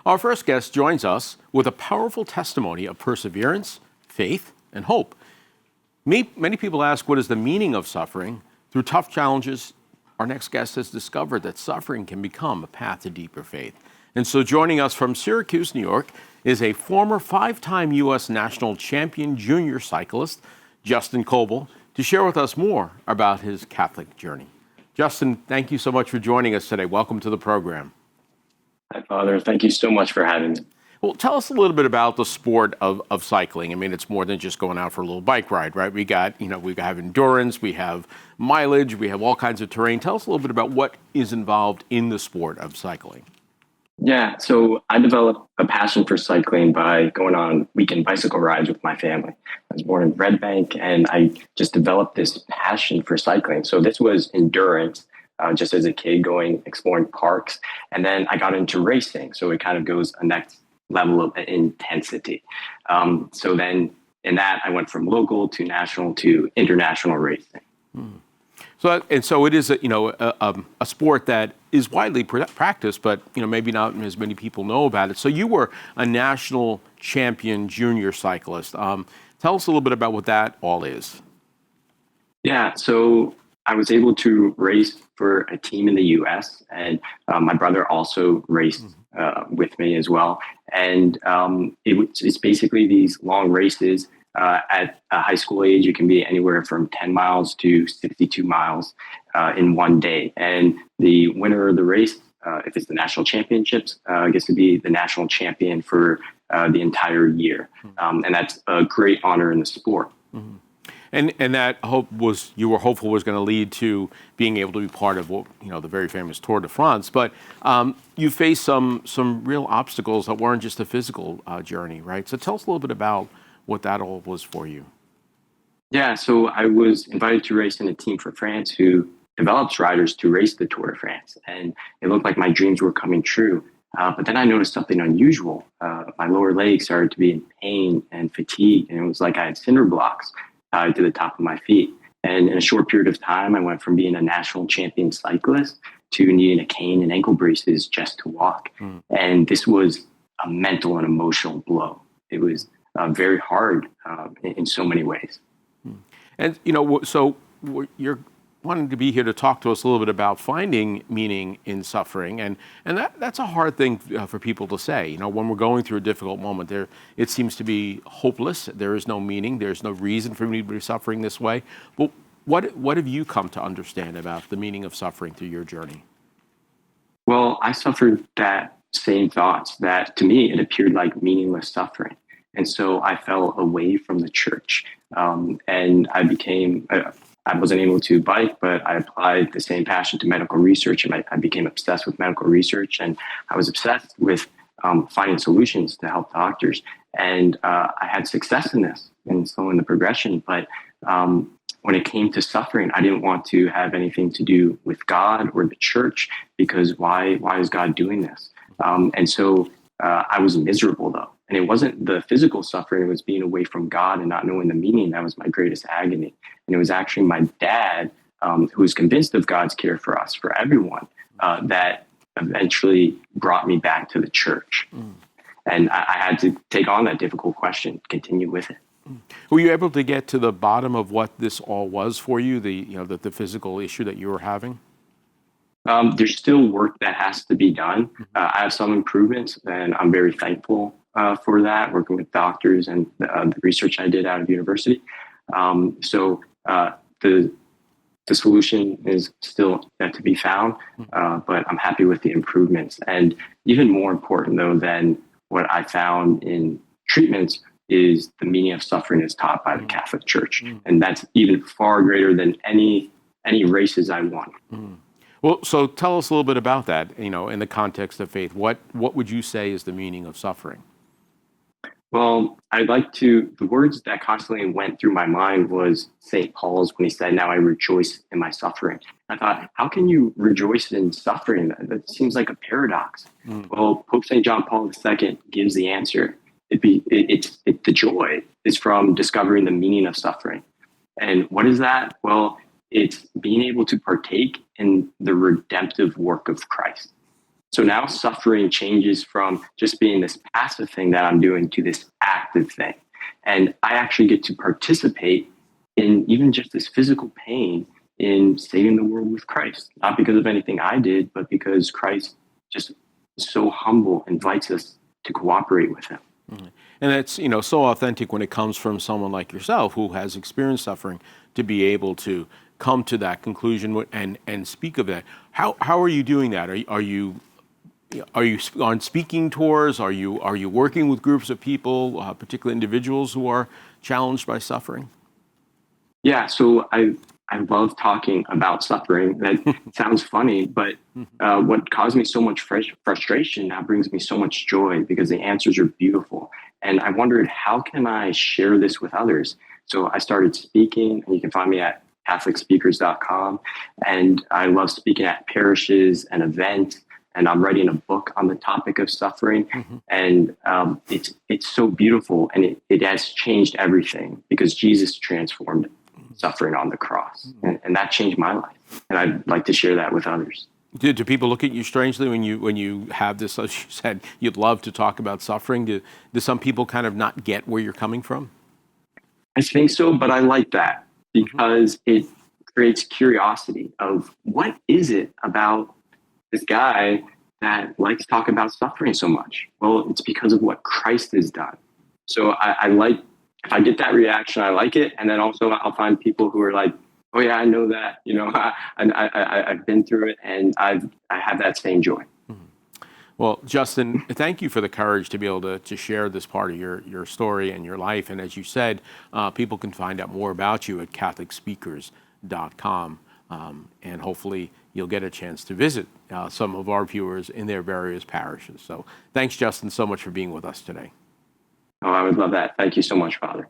Our first guest joins us with a powerful testimony of perseverance, faith, and hope. Many people ask, what is the meaning of suffering? Through tough challenges, our next guest has discovered that suffering can become a path to deeper faith. And so joining us from Syracuse, New York, is a former 5-time U.S. national champion junior cyclist, Justin Koelbl, to share with us more about his Catholic journey. Justin, thank you so much for joining us today. Welcome to the program. Hi, Father. Thank you so much for having me. Well, tell us a little bit about the sport of cycling. I mean, it's more than just going out for a little bike ride, right? We have endurance, we have mileage, we have all kinds of terrain. Tell us a little bit about what is involved in the sport of cycling. Yeah, so I developed a passion for cycling by going on weekend bicycle rides with my family. I was born in Red Bank, and I just developed this passion for cycling. So this was endurance, just as a kid exploring parks. And then I got into racing, so it kind of goes a next level of intensity. So then in that, I went from local to national to international racing. So it is a sport that is widely practiced, but maybe not as many people know about it. So you were a national champion junior cyclist. Tell us a little bit about what that all is. Yeah, so I was able to race for a team in the U.S. and my brother also raced with me as well. And it's basically these long races. At a high school age, it can be anywhere from 10 miles to 62 miles in one day. And the winner of the race, if it's the national championships, gets to be the national champion for the entire year. And that's a great honor in the sport. Mm-hmm. And that you were hopeful was going to lead to being able to be part of the very famous Tour de France. But you faced some real obstacles that weren't just a physical journey, right? So tell us a little bit about what that all was for you. Yeah, so I was invited to race in a team for France who develops riders to race the Tour de France. And it looked like my dreams were coming true. But then I noticed something unusual. My lower legs started to be in pain and fatigue. And it was like I had cinder blocks tied to the top of my feet. And in a short period of time, I went from being a national champion cyclist to needing a cane and ankle braces just to walk. And this was a mental and emotional blow. It was very hard in so many ways. And, so you're wanting to be here to talk to us a little bit about finding meaning in suffering. And that's a hard thing for people to say. When we're going through a difficult moment, it seems to be hopeless. There is no meaning. There's no reason for me to be suffering this way. But what have you come to understand about the meaning of suffering through your journey? Well, I suffered that same thoughts that to me, it appeared like meaningless suffering. And so I fell away from the church and I wasn't able to bike, but I applied the same passion to medical research and I became obsessed with medical research. And I was obsessed with finding solutions to help doctors. And I had success in this and slowing the progression. But when it came to suffering, I didn't want to have anything to do with God or the church because why is God doing this? And so I was miserable though. And it wasn't the physical suffering, it was being away from God and not knowing the meaning. That was my greatest agony. And it was actually my dad, who was convinced of God's care for us, for everyone, that eventually brought me back to the church. And I had to take on that difficult question, continue with it. Were you able to get to the bottom of what this all was for you, the physical issue that you were having? There's still work that has to be done. I have some improvements, and I'm very thankful for that, working with doctors and the research I did out of university. So the solution is still yet to be found, but I'm happy with the improvements. And even more important, though, than what I found in treatments is the meaning of suffering is taught by the Catholic Church. And that's even far greater than any races I won. Well, so tell us a little bit about that, in the context of faith. What would you say is the meaning of suffering? Well, the words that constantly went through my mind was St. Paul's when he said, "Now I rejoice in my suffering." I thought, how can you rejoice in suffering? That seems like a paradox. Well, Pope St. John Paul II gives the answer. The joy is from discovering the meaning of suffering. And what is that? Well, it's being able to partake in the redemptive work of Christ. So now suffering changes from just being this passive thing that I'm doing to this active thing. And I actually get to participate in even just this physical pain in saving the world with Christ, not because of anything I did, but because Christ just is so humble, invites us to cooperate with him. Mhm. And it's, so authentic when it comes from someone like yourself who has experienced suffering to be able to come to that conclusion and speak of that. How are you doing that? Are you on speaking tours? Are you working with groups of people, particularly individuals who are challenged by suffering? Yeah, so I love talking about suffering. That sounds funny, but what caused me so much frustration now brings me so much joy because the answers are beautiful. And I wondered, how can I share this with others? So I started speaking, and you can find me at CatholicSpeakers.com. And I love speaking at parishes and events. And I'm writing a book on the topic of suffering. And it's so beautiful, and it has changed everything because Jesus transformed suffering on the cross. And that changed my life. And I'd like to share that with others. Do people look at you strangely when you have this, as you said, you'd love to talk about suffering? Do some people kind of not get where you're coming from? I think so, but I like that because it creates curiosity of what is it about this guy that likes to talk about suffering so much? Well, it's because of what Christ has done. So I like, if I get that reaction, I like it. And then also I'll find people who are like, oh yeah, I know that, I've been through it, and I have that same joy. Well, Justin, thank you for the courage to be able to share this part of your story and your life. And as you said, people can find out more about you at CatholicSpeakers.com. And hopefully you'll get a chance to visit some of our viewers in their various parishes. So thanks, Justin, so much for being with us today. Oh, I would love that. Thank you so much, Father.